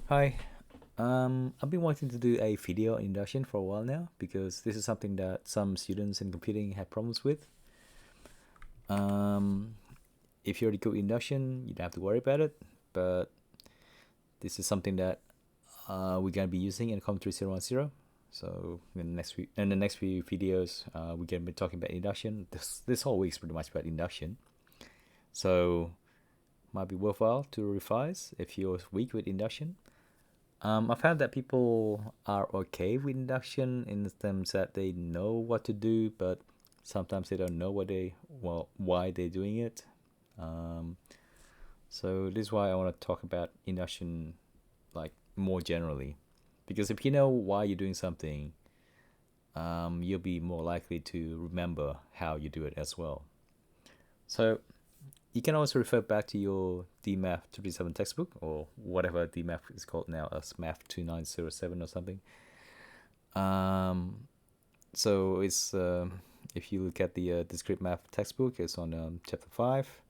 Hi. I've been wanting to do a video on induction for a while now because this is something that some students in computing have problems with. Um, if you already code induction, you don't have to worry about it. But this is something that we're gonna be using in COM 3010. So in the next few videos, we're gonna be talking about induction. This whole week's pretty much about induction. So might be worthwhile to revise if you're weak with induction. I found that people are okay with induction in the terms that they know what to do, but sometimes they don't know why they're doing it. Um, so this is why I want to talk about induction like more generally, because if you know why you're doing something, you'll be more likely to remember how you do it as well. So you can also refer back to your DMath 37 textbook or whatever DMath is called now as Math 2907 or something. Um, so it's if you look at the discrete math textbook, it's on chapter 5.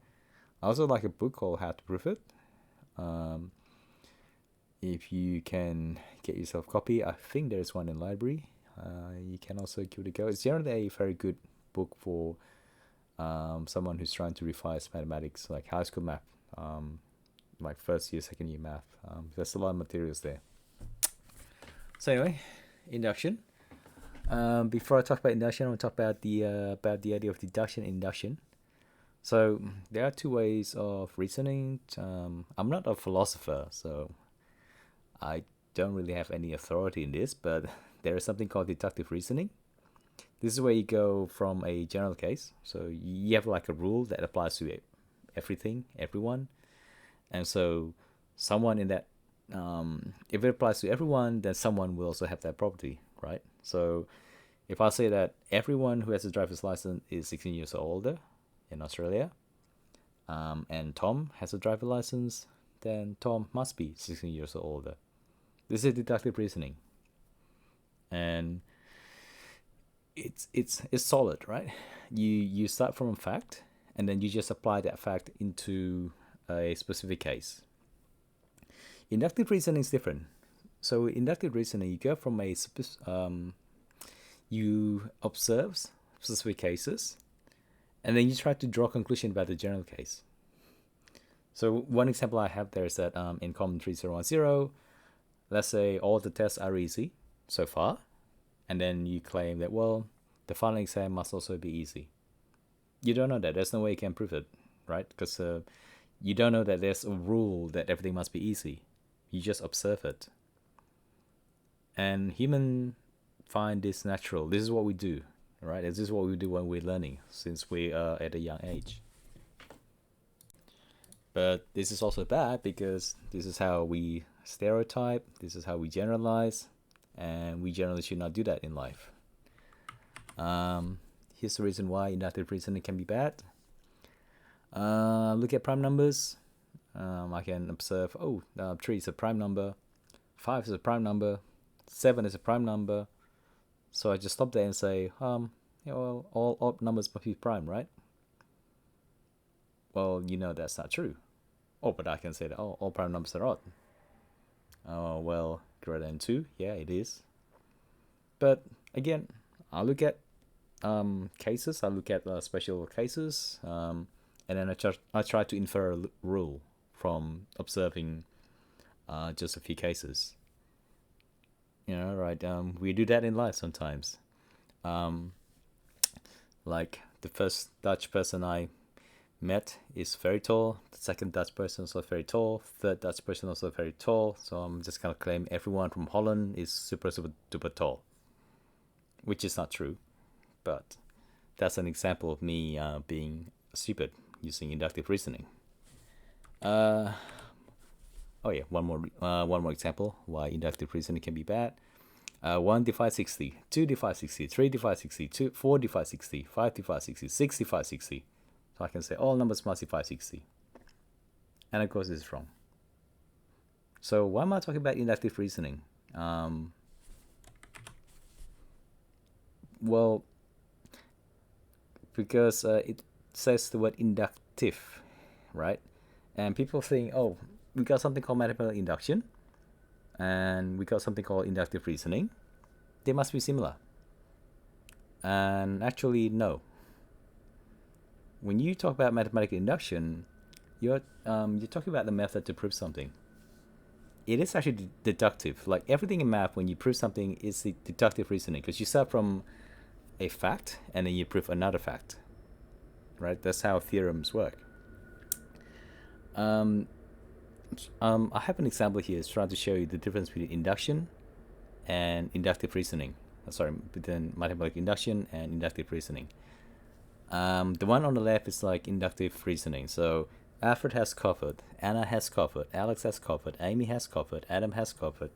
I also like a book called How to Prove It. Um, if you can get yourself a copy, I think there's one in library. You can also give it a go. It's generally a very good book for someone who's trying to revise mathematics, like high school math, like first year, second year math. There's a lot of materials there. So anyway, induction. Before I talk about induction, I want to talk about the idea of deduction and induction. So there are two ways of reasoning. I'm not a philosopher, so I don't really have any authority in this, but there is something called deductive reasoning. This is where you go from a general case. So you have like a rule that applies to everything, everyone. And so someone in that, if it applies to everyone, then someone will also have that property, right? So if I say that everyone who has a driver's license is 16 years or older in Australia, and Tom has a driver's license, then Tom must be 16 years or older. This is deductive reasoning. And it's solid, right? You start from a fact, and then you just apply that fact into a specific case. Inductive reasoning is different. So inductive reasoning, you go from you observe specific cases, and then you try to draw a conclusion about the general case. So one example I have there is that in COM 3010, let's say all the tests are easy so far, and then you claim that, well, the final exam must also be easy. You don't know that. There's no way you can prove it, right? Because you don't know that there's a rule that everything must be easy. You just observe it. And human find this natural. This is what we do, right? This is what we do when we're learning since we are at a young age. But this is also bad because this is how we stereotype, this is how we generalize, and we generally should not do that in life. Here's the reason why inductive reasoning can be bad. Look at prime numbers. I can observe, 3 is a prime number, 5 is a prime number, 7 is a prime number. So I just stop there and say, all odd numbers must be prime, right? Well, that's not true. Oh, but I can say that, all prime numbers are odd. Oh, well, greater than 2, yeah, it is. But again, I look at cases, I look at special cases, and then I try to infer a rule from observing just a few cases. Right? We do that in life sometimes. Like the first Dutch person I met is very tall. The second Dutch person is also very tall. Third Dutch person also very tall. So I'm just gonna claim everyone from Holland is super duper tall, which is not true, but that's an example of me being stupid using inductive reasoning. Oh yeah, one more example why inductive reasoning can be bad. 1 divide 60, 2 divide 60, 3 divide 60, 4 divide 60, 5 divide 60, 6 divide 60. So I can say all numbers must divide 60. And of course it's wrong. So why am I talking about inductive reasoning? Well, because it says the word inductive, right? And people think, oh, we got something called mathematical induction. and we got something called inductive reasoning. They must be similar. And actually, no. When you talk about mathematical induction, you're talking about the method to prove something. It is actually deductive. Like everything in math, when you prove something, is the deductive reasoning, because you start from a fact and then you prove another fact, right? That's how theorems work. I have an example here. It's trying to show you the difference between induction and inductive reasoning. Sorry, between mathematical induction and inductive reasoning. The one on the left is like inductive reasoning. So Alfred has covered, Anna has covered, Alex has covered, Amy has covered, Adam has covered.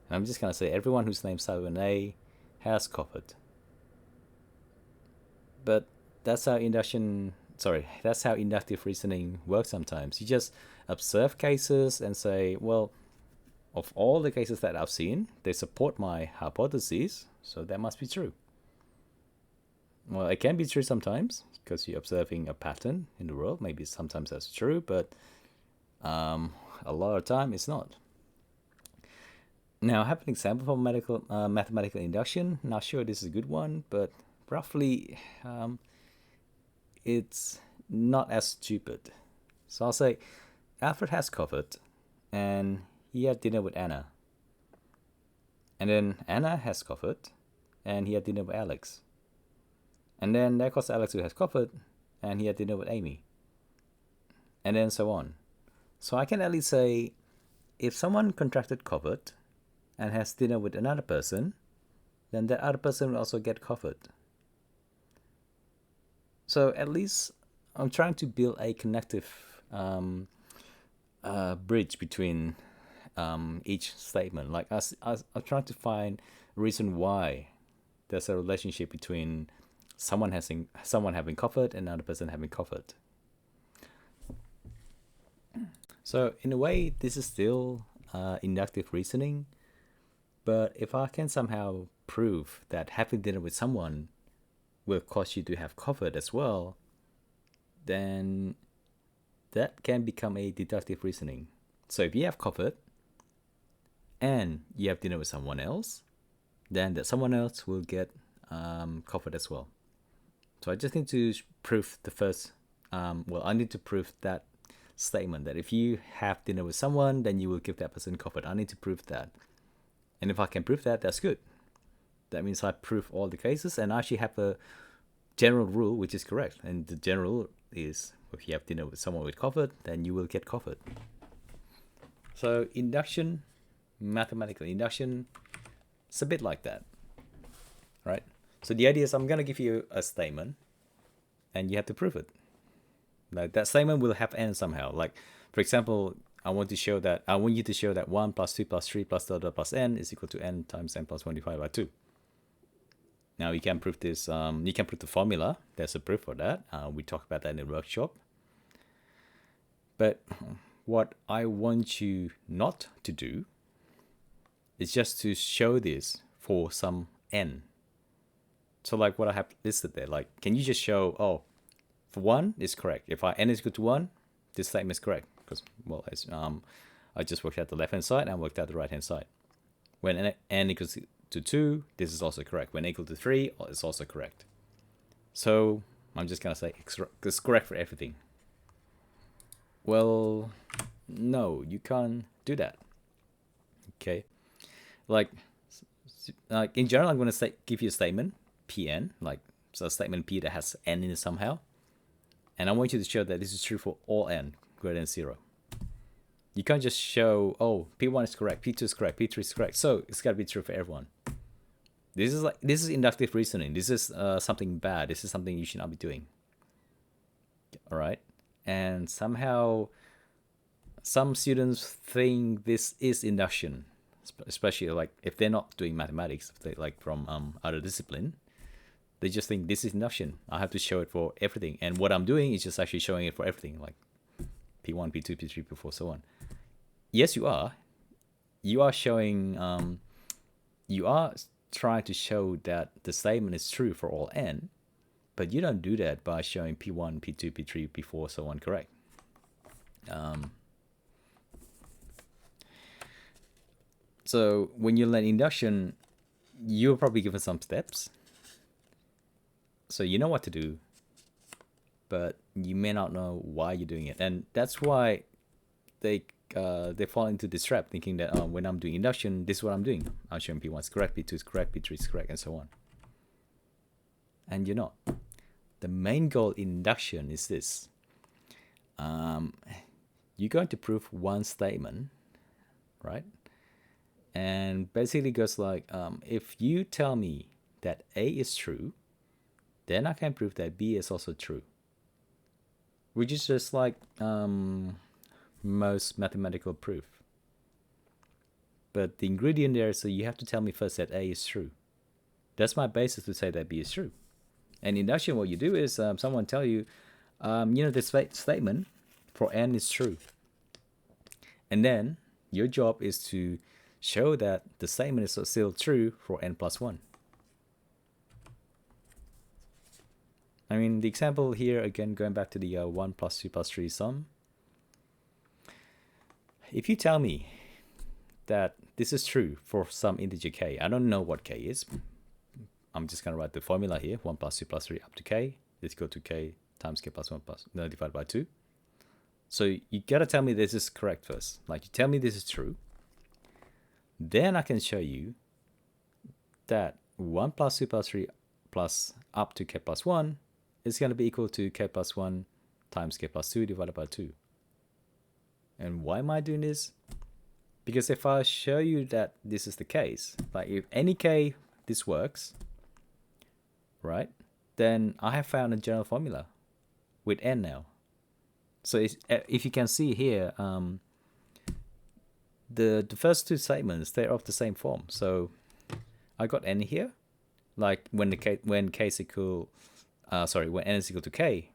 And I'm just gonna say everyone whose name starts with an A has covered. But that's how that's how inductive reasoning works sometimes. You just observe cases and say, well, of all the cases that I've seen, they support my hypothesis, so that must be true. Well, it can be true sometimes because you're observing a pattern in the world. Maybe sometimes that's true, but a lot of time it's not. Now, I have an example for mathematical induction. Not sure this is a good one, but roughly it's not as stupid. So I'll say Alfred has covered and he had dinner with Anna. And then Anna has covered and he had dinner with Alex. And then there goes Alex who has covered and he had dinner with Amy. And then so on. So I can at least say if someone contracted covered and has dinner with another person, then that other person will also get covered. So at least I'm trying to build a connective bridge between each statement. Like I'm trying to find a reason why there's a relationship between someone having covered and another person having covered. So in a way, this is still inductive reasoning. But if I can somehow prove that having dinner with someone will cause you to have covered as well, then that can become a deductive reasoning. So if you have covered and you have dinner with someone else, then that someone else will get covered as well. So I just need to prove the first, I need to prove that statement that if you have dinner with someone, then you will give that person covered. I need to prove that. And if I can prove that, that's good. That means I prove all the cases and I actually have a general rule which is correct. And the general rule is if you have dinner with someone with covered, then you will get covered. So induction, mathematical induction, it's a bit like that, right? So the idea is I'm going to give you a statement and you have to prove it. Like that statement will have n somehow. Like, for example, I want you to show that 1 plus 2 plus 3 plus delta plus n is equal to n times n plus 25 by 2. Now you can prove this, you can prove the formula. There's a proof for that. We talked about that in the workshop. But what I want you not to do is just to show this for some n. So like what I have listed there, like, can you just show, oh, for 1 is correct. If n is equal to 1, this statement is correct. Because, well, I just worked out the left-hand side and worked out the right-hand side. When n equals to 2, this is also correct. When n equals to 3, it's also correct. So I'm just going to say it's correct for everything. Well, no, you can't do that. Okay? Like in general, I'm going to give you a statement, Pn, like so a statement P that has n in it somehow. And I want you to show that this is true for all n greater than 0. You can't just show, oh, P1 is correct, P2 is correct, P3 is correct, so it's got to be true for everyone. This is inductive reasoning. This is something bad. This is something you should not be doing. All right? And somehow some students think this is induction, especially like if they're not doing mathematics, if they like from other discipline. They just think this is induction. I have to show it for everything. And what I'm doing is just actually showing it for everything, like P1, P2, P3, P4, so on. Yes, you are. You are showing, you are trying to show that the statement is true for all n, but you don't do that by showing P1, P2, P3, P4, so on correct. So when you learn induction, you're probably given some steps. So you know what to do, but you may not know why you're doing it. And that's why they fall into this trap, thinking that when I'm doing induction, this is what I'm doing. I'm showing P1 is correct, P2 is correct, P3 is correct, and so on. And you're not. The main goal in induction is this. You're going to prove one statement, right? And basically goes like, if you tell me that A is true, then I can prove that B is also true. Which is just like most mathematical proof. But the ingredient there, so you have to tell me first that A is true. That's my basis to say that B is true. And in induction, what you do is someone tell you, this statement for N is true. And then your job is to show that the statement is still true for N plus 1. I mean, the example here, again, going back to the 1 plus 2 plus 3 sum. If you tell me that this is true for some integer k, I don't know what k is. I'm just going to write the formula here. 1 plus 2 plus 3 up to k is equal to k times k plus 1 plus divided by 2. So you got to tell me this is correct first. Like, you tell me this is true. Then I can show you that 1 plus 2 plus 3 plus up to k plus 1 is going to be equal to k plus 1 times k plus 2 divided by 2. And why am I doing this? Because if I show you that this is the case, like if any k this works, right, then I have found a general formula with n now. So if you can see here, the first two statements, they're of the same form. So I got n here, like when n is equal to k,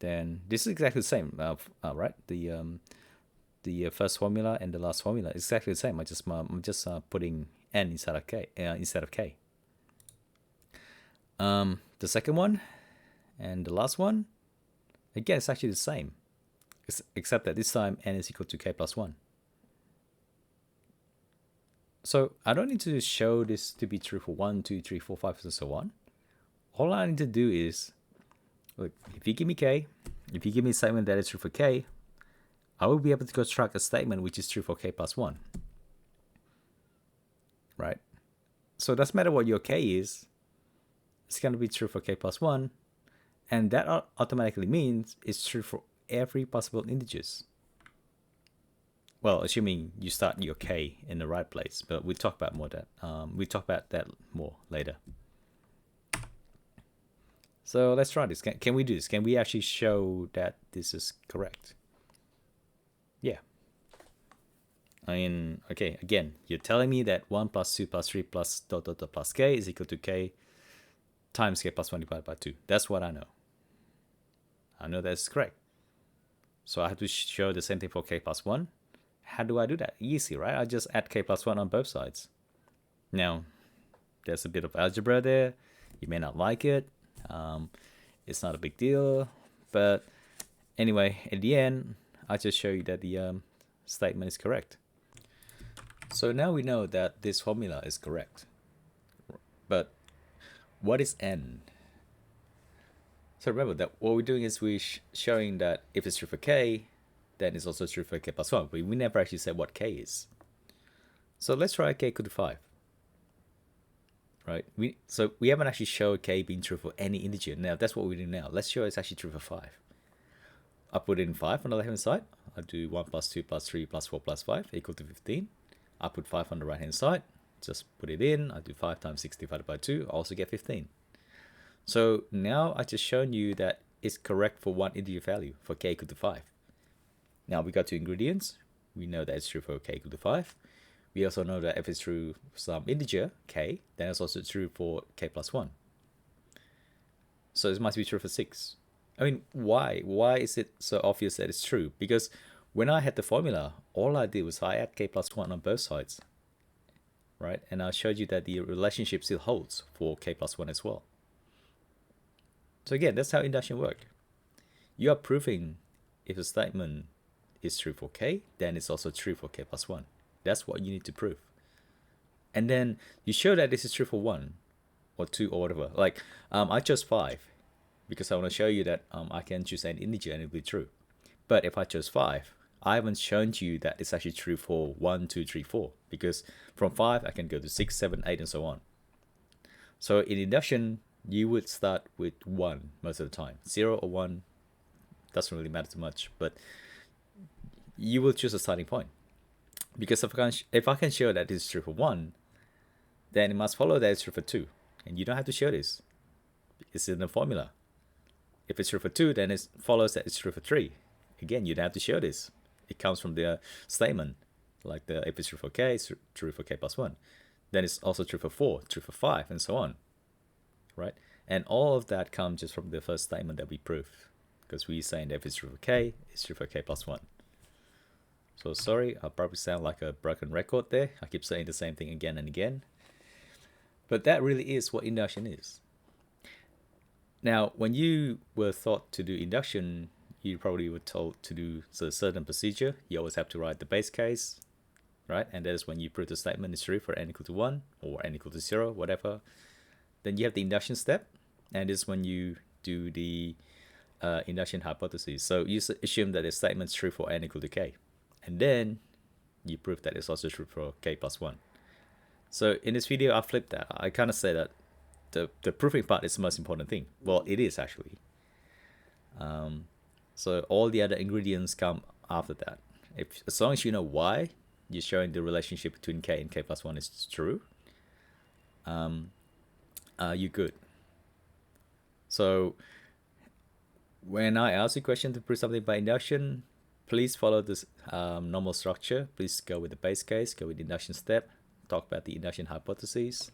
then this is exactly the same, right? The first formula and the last formula is exactly the same. I'm just putting n instead of k. The second one and the last one, again, it's actually the same, except that this time n is equal to k plus 1. So I don't need to show this to be true for 1, 2, 3, 4, 5, and so on. All I need to do is, look, if you give me k, if you give me a statement that is true for k, I will be able to construct a statement which is true for k plus 1. Right? So it doesn't matter what your k is, it's going to be true for k plus 1. And that automatically means it's true for every possible integers. Well, assuming you start your k in the right place, but we'll talk about that more later. So let's try this. Can we do this? Can we actually show that this is correct? Yeah. I mean, okay, again, you're telling me that 1 plus 2 plus 3 plus dot dot dot plus k is equal to k times k plus 1 divided by 2. That's what I know. I know that's correct. So I have to show the same thing for k plus 1. How do I do that? Easy, right? I just add k plus 1 on both sides. Now, there's a bit of algebra there. You may not like it. It's not a big deal. But anyway, at the end, I just show you that the statement is correct. So now we know that this formula is correct. But what is n? So remember that what we're doing is we're showing that if it's true for k, then it's also true for k plus 1. But we never actually said what k is. So let's try k equal to 5. Right? So we haven't actually showed k being true for any integer. Now that's what we're doing now. Let's show it's actually true for 5. I put in 5 on the left hand side. I do 1 plus 2 plus 3 plus 4 plus 5 equal to 15. I put 5 on the right hand side. Just put it in. I do 5 times 6 divided by 2. I also get 15. So now I just shown you that it's correct for one integer value for k equal to 5. Now we got two ingredients. We know that it's true for k equal to 5. We also know that if it's true for some integer k, then it's also true for k plus 1. So it must be true for 6. I mean, why? Why is it so obvious that it's true? Because when I had the formula, all I did was I add k plus 1 on both sides. Right? And I showed you that the relationship still holds for k plus 1 as well. So again, that's how induction works. You are proving if a statement is true for k, then it's also true for k plus 1. That's what you need to prove. And then you show that this is true for 1 or 2 or whatever. Like I chose 5 because I want to show you that I can choose an integer and it'll be true. But if I chose 5, I haven't shown you that it's actually true for 1, 2, 3, 4, because from 5 I can go to 6, 7, 8, and so on. So in induction, you would start with 1 most of the time. 0 or 1 doesn't really matter too much, but you will choose a starting point. Because if I can show that this is true for 1, then it must follow that it's true for 2. And you don't have to show this. It's in the formula. If it's true for 2, then it follows that it's true for 3. Again, you don't have to show this. It comes from the statement. Like if it's true for k, it's true for k plus 1. Then it's also true for 4, true for 5, and so on. Right? And all of that comes just from the first statement that we proved. Because we're saying that if it's true for k, it's true for k plus 1. So sorry, I probably sound like a broken record there. I keep saying the same thing again and again. But that really is what induction is. Now, when you were taught to do induction, you probably were told to do a certain procedure. You always have to write the base case, right? And that is when you prove the statement is true for n equal to 1 or n equal to 0, whatever. Then you have the induction step, and this is when you do the induction hypothesis. So you assume that the statement is true for n equal to k. And then you prove that it's also true for k plus 1. So in this video, I flipped that. I kind of say that the proving part is the most important thing. Well, it is actually. So all the other ingredients come after that. As long as you know why you're showing the relationship between k and k plus 1 is true, you're good. So when I ask you a question to prove something by induction, please follow this normal structure. Please go with the base case, go with the induction step, talk about the induction hypothesis.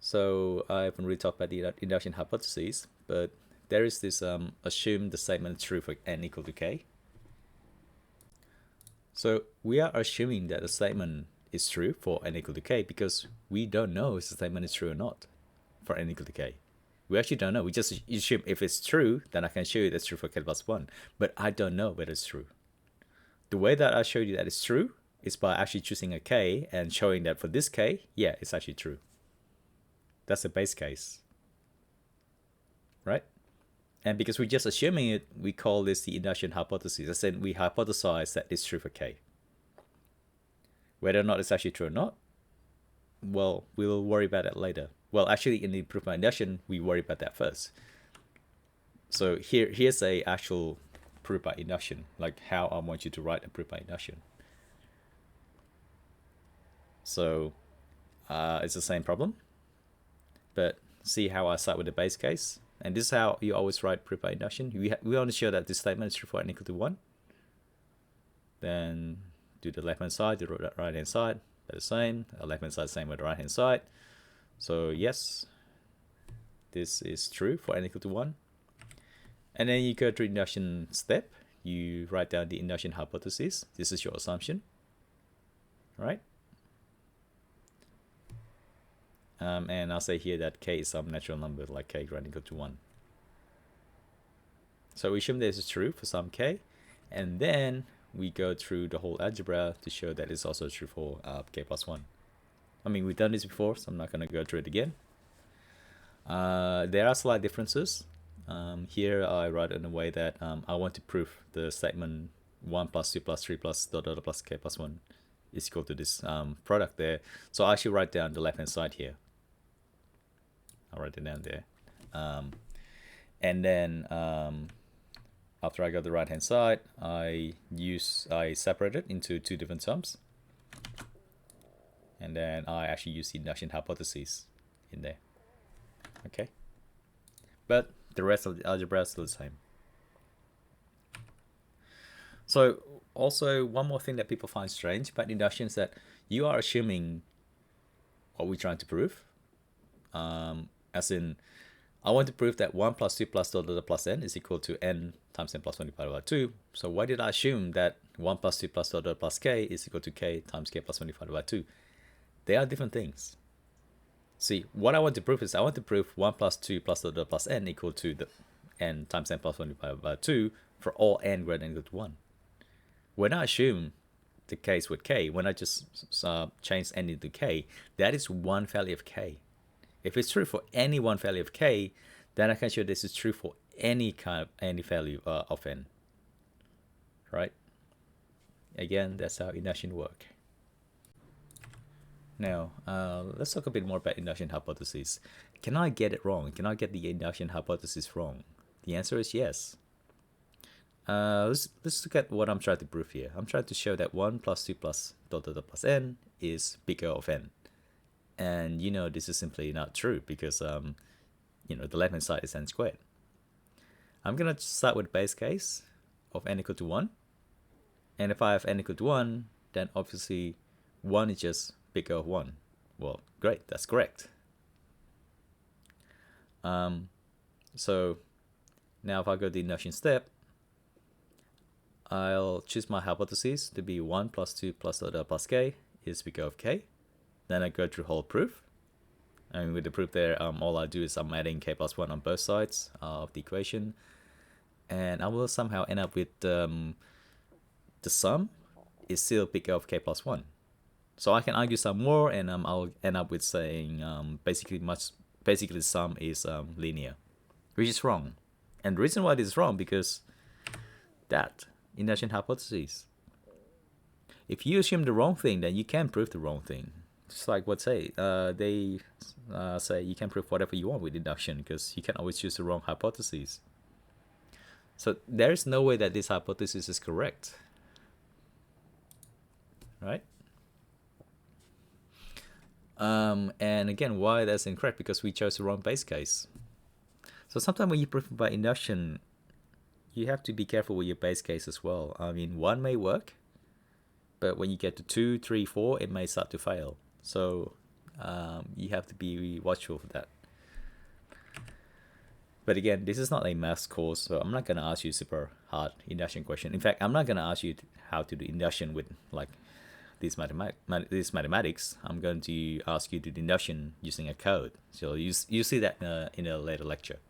So I haven't really talked about the induction hypothesis, but there is this assume the statement is true for n equal to k. So we are assuming that the statement is true for n equal to k because we don't know if the statement is true or not for n equal to k. We actually don't know. We just assume if it's true, then I can show you that's true for k plus 1. But I don't know whether it's true. The way that I showed you that it's true is by actually choosing a k and showing that for this k, yeah, it's actually true. That's the base case. Right? And because we're just assuming it, we call this the induction hypothesis. I said we hypothesize that it's true for k. Whether or not it's actually true or not, well, we'll worry about it later. Well, actually, in the proof by induction, we worry about that first. So here's a actual proof by induction, like how I want you to write a proof by induction. So it's the same problem, but see how I start with the base case. And this is how you always write proof by induction. We want to show that this statement is true for n equal to 1. Then do the left-hand side, the right-hand side, they're the same. The left-hand side, same with the right-hand side. So yes, this is true for n equal to 1. And then you go to induction step. You write down the induction hypothesis. This is your assumption, right? And I'll say here that k is some natural number like k greater than or equal to 1. So we assume this is true for some k, and then we go through the whole algebra to show that it's also true for k plus 1. I mean, we've done this before, so I'm not going to go through it again. There are slight differences. Here I write in a way that I want to prove the statement 1 plus 2 plus 3 plus dot dot plus k plus 1 is equal to this product there. So I actually write down the left-hand side here. I'll write it down there. And then after I got the right-hand side, I separate it into two different sums. And then I actually use the induction hypothesis in there. Okay. But the rest of the algebra is still the same. So also one more thing that people find strange about induction is that you are assuming what we're trying to prove. As in, I want to prove that 1 plus 2 plus dot dot plus n is equal to n times n plus 1 divided by 2. So why did I assume that 1 plus 2 plus dot dot plus k is equal to k times k plus 1 divided by 2? They are different things. See, what I want to prove is I want to prove 1 plus 2 plus dot dot plus n equal to the n times n plus 1 divided by 2 for all n greater than or equal to 1. when I assume the case with k, when I just change n into k, that is one value of k. If it's true for any one value of k, then I can show this is true for any value of n, right? Again, that's how induction work. Now, let's talk a bit more about induction hypothesis. Can I get it wrong? Can I get the induction hypothesis wrong? The answer is yes. Let's look at what I'm trying to prove here. I'm trying to show that 1 plus 2 plus dot dot dot plus n is bigger of n. And you know this is simply not true because you know the left hand side is n squared. I'm gonna start with base case of n equal to 1. And if I have n equal to 1, then obviously 1 is just bigger of 1. Well, great, that's correct. So now if I go to the induction step, I'll choose my hypothesis to be 1 plus 2 plus dot dot plus k is bigger of k. Then I go through whole proof. And with the proof there, all I do is I'm adding k plus 1 on both sides of the equation. And I will somehow end up with the sum is still bigger of k plus 1. So I can argue some more, and I'll end up with saying basically the sum is linear, which is wrong. And the reason why this is wrong because that induction hypothesis. If you assume the wrong thing, then you can prove the wrong thing. Just like what they say you can prove whatever you want with induction because you can always choose the wrong hypothesis. So there is no way that this hypothesis is correct, right? And again, why that's incorrect? Because we chose the wrong base case. So sometimes when you prove by induction, you have to be careful with your base case as well. I mean, 1 may work, but when you get to 2, 3, 4, it may start to fail. So you have to be watchful for that. But again, this is not a math course, so I'm not going to ask you super hard induction question. In fact, I'm not going to ask you how to do induction with like this mathematics. I'm going to ask you to do induction using a code. So you see that in a later lecture.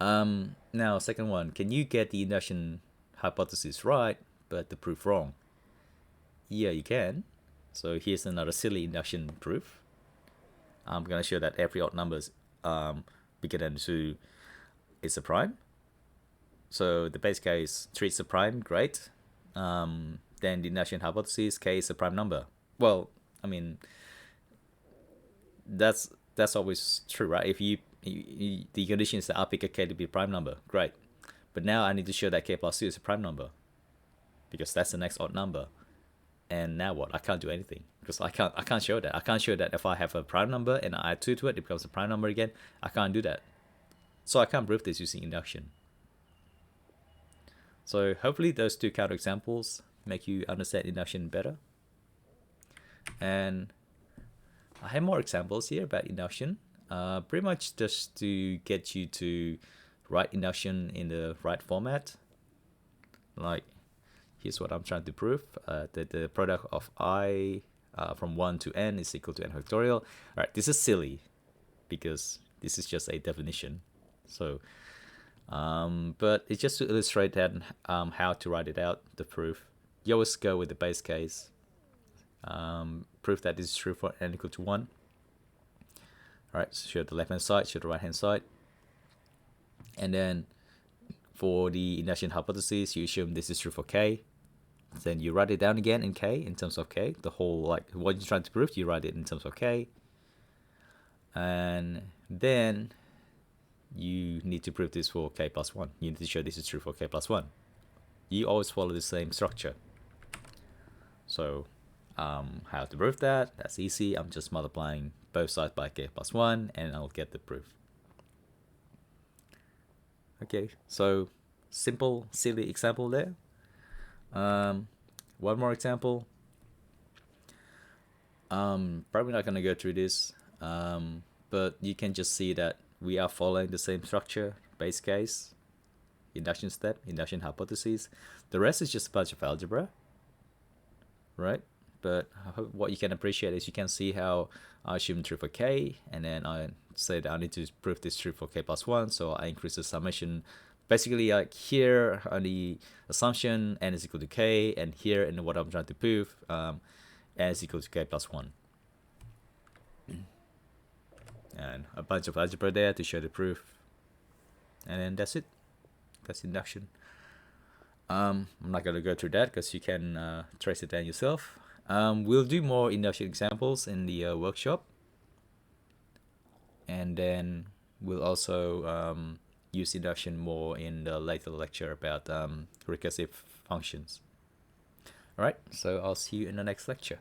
Now, second one, can you get the induction hypothesis right, but the proof wrong? Yeah, you can. So here's another silly induction proof. I'm going to show that every odd number is bigger than 2 is a prime. So the base case 3 is a prime, great. Then the induction hypothesis, k is a prime number. Well, I mean, that's always true, right? If the condition is that I pick a k to be a prime number, great. But now I need to show that k plus 2 is a prime number because that's the next odd number. And now what? I can't do anything because I can't show that. I can't show that if I have a prime number and I add 2 to it, it becomes a prime number again. I can't do that. So I can't prove this using induction. So hopefully those two counterexamples make you understand induction better. And I have more examples here about induction. Pretty much just to get you to write induction in the right format. Like, here's what I'm trying to prove. That the product of I from 1 to n is equal to n factorial. All right, this is silly because this is just a definition. So, but it's just to illustrate that how to write it out, the proof. You always go with the base case. Prove that this is true for n equal to 1. All right, so show the left hand side, show the right hand side. And then for the induction hypothesis, you assume this is true for k. Then you write it down again in k, in terms of k. The whole, like, what you're trying to prove, you write it in terms of k. And then you need to prove this for k plus 1. You need to show this is true for k plus 1. You always follow the same structure. So, how to prove that? That's easy. I'm just multiplying both sides by k plus 1, and I'll get the proof. Okay, so simple, silly example there. One more example. Probably not gonna go through this, but you can just see that we are following the same structure: base case, induction step, induction hypothesis. The rest is just a bunch of algebra, right? But what you can appreciate is you can see how I assume true for k, and then I say that I need to prove this true for k plus 1, so I increase the summation basically like here on the assumption n is equal to k, and here in what I'm trying to prove, n is equal to k plus 1. And a bunch of algebra there to show the proof. And then that's it. That's induction. I'm not going to go through that because you can trace it down yourself. We'll do more induction examples in the workshop. And then we'll also use induction more in the later lecture about recursive functions. Alright, so I'll see you in the next lecture.